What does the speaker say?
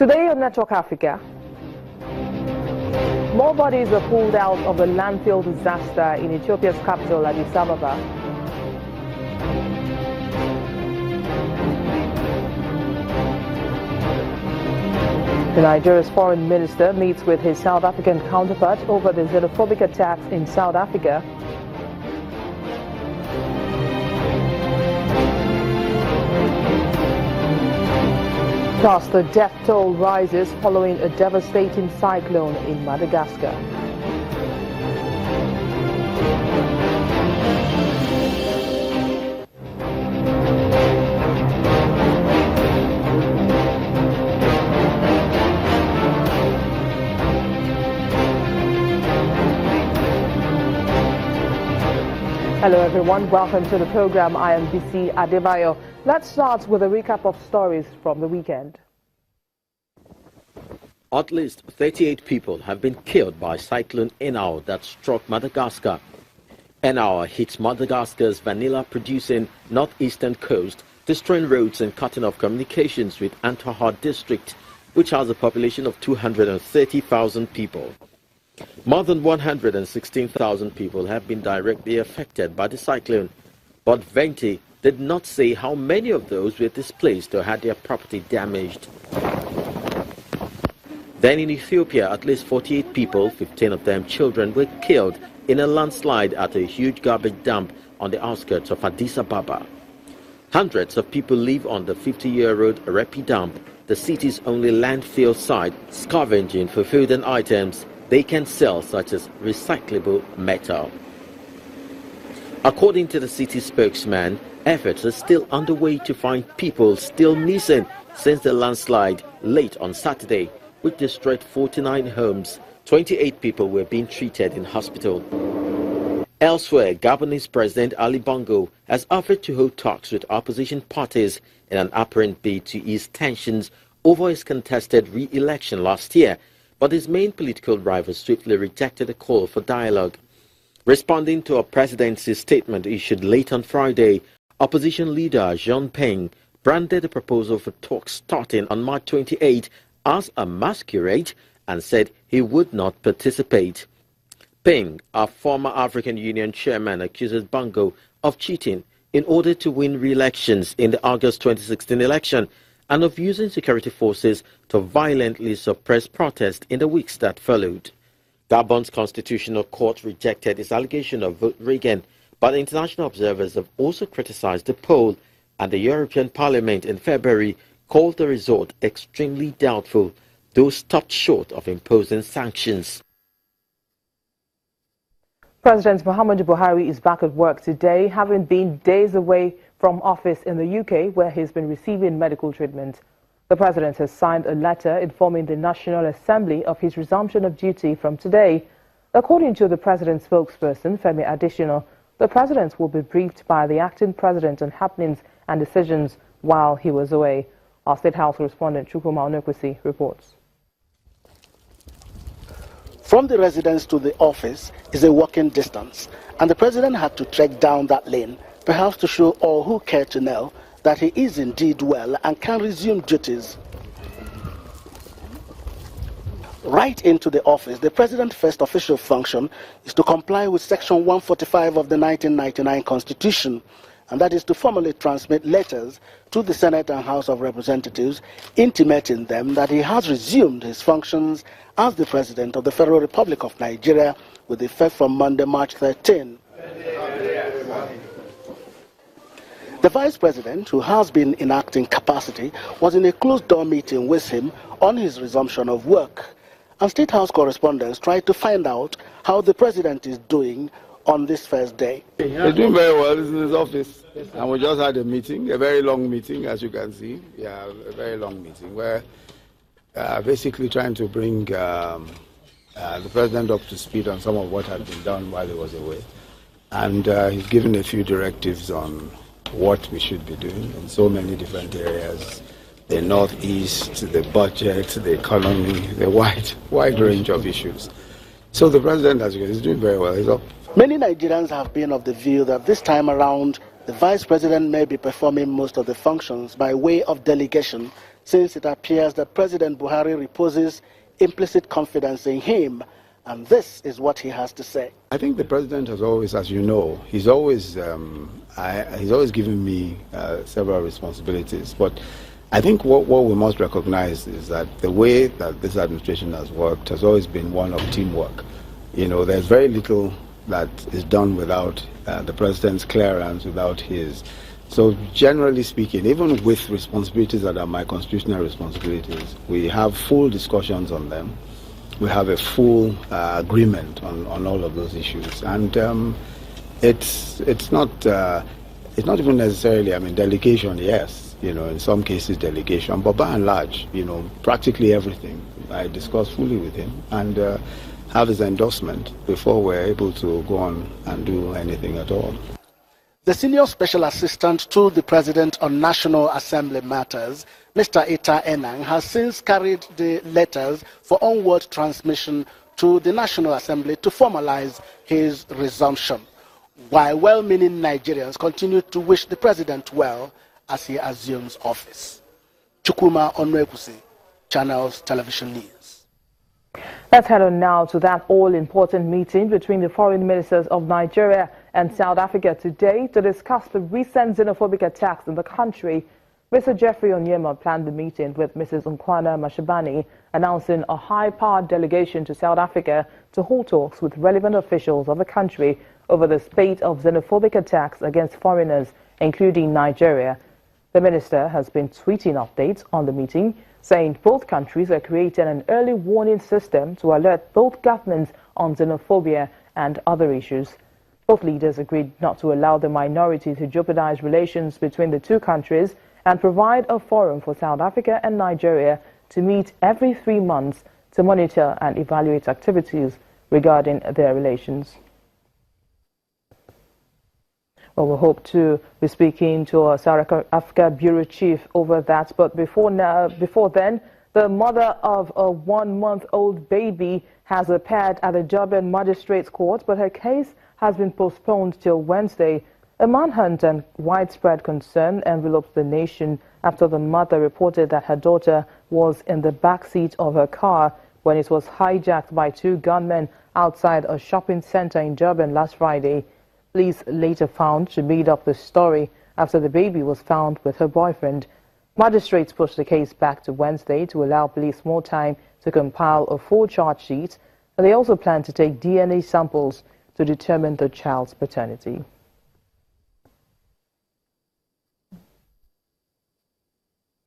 Today on Network Africa, more bodies were pulled out of the landfill disaster in Ethiopia's capital, Addis Ababa. Nigeria's foreign minister meets with his South African counterpart over the xenophobic attacks in South Africa. Plus, the death toll rises following a devastating cyclone in Madagascar. Hello everyone, welcome to the program. I am BC Adebayo. Let's start with a recap of stories from the weekend. At least 38 people have been killed by Cyclone that struck Madagascar. Hit Madagascar's vanilla-producing northeastern coast, destroying roads and cutting off communications with Antahar district, which has a population of 230,000 people. More than 116,000 people have been directly affected by the cyclone, but Venti did not say how many of those were displaced or had their property damaged. Then in Ethiopia, at least 48 people, 15 of them children, were killed in a landslide at a huge garbage dump on the outskirts of Addis Ababa. Hundreds of people live on the 50-year-old Repi dump, the city's only landfill site, scavenging for food and items they can sell, such as recyclable metal. According to the city spokesman, efforts are still underway to find people still missing since the landslide late on Saturday, which destroyed 49 homes. 28 people were being treated in hospital. Elsewhere, Gabonese President Ali Bongo has offered to hold talks with opposition parties in an apparent bid to ease tensions over his contested re-election last year, but his main political rival swiftly rejected a call for dialogue. Responding to a presidency statement issued late on Friday, opposition leader Jean Ping branded the proposal for talks starting on March 28 as a masquerade and said he would not participate. Ping, a former African Union chairman, accuses Bongo of cheating in order to win re-elections in the August 2016 election and of using security forces to violently suppress protests in the weeks that followed. Gabon's constitutional court rejected his allegation of vote rigging, but international observers have also criticized the poll, and the European Parliament in February called the result extremely doubtful, though stopped short of imposing sanctions. President Muhammadu Buhari is back at work today, having been days away from office in the UK, where he's been receiving medical treatment. The president has signed a letter informing the National Assembly of his resumption of duty from today. According to the president's spokesperson, Femi Adesina, the president will be briefed by the acting president on happenings and decisions while he was away. Our State House correspondent Chukwuma Onokwesi reports. From the residence to the office is a walking distance, and the president had to trek down that lane, perhaps to show all who care to know that he is indeed well and can resume duties. Right into the office, the president's first official function is to comply with Section 145 of the 1999 Constitution, and that is to formally transmit letters to the Senate and House of Representatives intimating them that he has resumed his functions as the President of the Federal Republic of Nigeria with effect from Monday, March 13. The Vice President, who has been in acting capacity, was in a closed-door meeting with him on his resumption of work. And State House correspondents tried to find out how the President is doing on this first day. He's doing very well. He's in his office. And we just had a meeting, a very long meeting, as you can see. Yeah, a very long meeting where basically trying to bring the President up to speed on some of what had been done while he was away. And he's given a few directives on what we should be doing in so many different areas. The Northeast, the budget, the economy, the wide range of issues. So the President, as you can see, is doing very well. He's up. Many Nigerians have been of the view that this time around, the Vice President may be performing most of the functions by way of delegation, since it appears that President Buhari reposes implicit confidence in him. And this is what he has to say. I think the president has always, as you know, he's always given me several responsibilities. But I think what we must recognize is that the way that this administration has worked has always been one of teamwork. You know, there's very little that is done without the president's clearance, without his. So generally speaking, even with responsibilities that are my constitutional responsibilities, we have full discussions on them. We have a full agreement on all of those issues, and it's not even necessarily. I mean, delegation, yes, you know, in some cases delegation, but by and large, you know, practically everything I discuss fully with him and have his endorsement before we're able to go on and do anything at all. The Senior Special Assistant to the President on National Assembly Matters, Mr. Ita Enang, has since carried the letters for onward transmission to the National Assembly to formalize his resumption, while well-meaning Nigerians continue to wish the President well as he assumes office. Chukwuma Onwekusi, Channels Television News. Let's head on now to that all-important meeting between the foreign ministers of Nigeria and South Africa today to discuss the recent xenophobic attacks in the country. Mr. Jeffrey Onyema planned the meeting with Mrs. Nkwana Mashabani, announcing a high-powered delegation to South Africa to hold talks with relevant officials of the country over the spate of xenophobic attacks against foreigners, including Nigeria. The minister has been tweeting updates on the meeting, saying both countries are creating an early warning system to alert both governments on xenophobia and other issues. Both leaders agreed not to allow the minority to jeopardize relations between the two countries and provide a forum for South Africa and Nigeria to meet every 3 months to monitor and evaluate activities regarding their relations. Well, we hope to be speaking to our South Africa Bureau Chief over that. But before then, the mother of a 1-month-old baby has appeared at the Durban Magistrates Court, but her case has been postponed till Wednesday. A manhunt and widespread concern enveloped the nation after the mother reported that her daughter was in the back seat of her car when it was hijacked by 2 gunmen outside a shopping center in Durban last Friday. Police later found she made up the story after the baby was found with her boyfriend. Magistrates pushed the case back to Wednesday to allow police more time to compile a full charge sheet, and they also plan to take DNA samples to determine the child's paternity.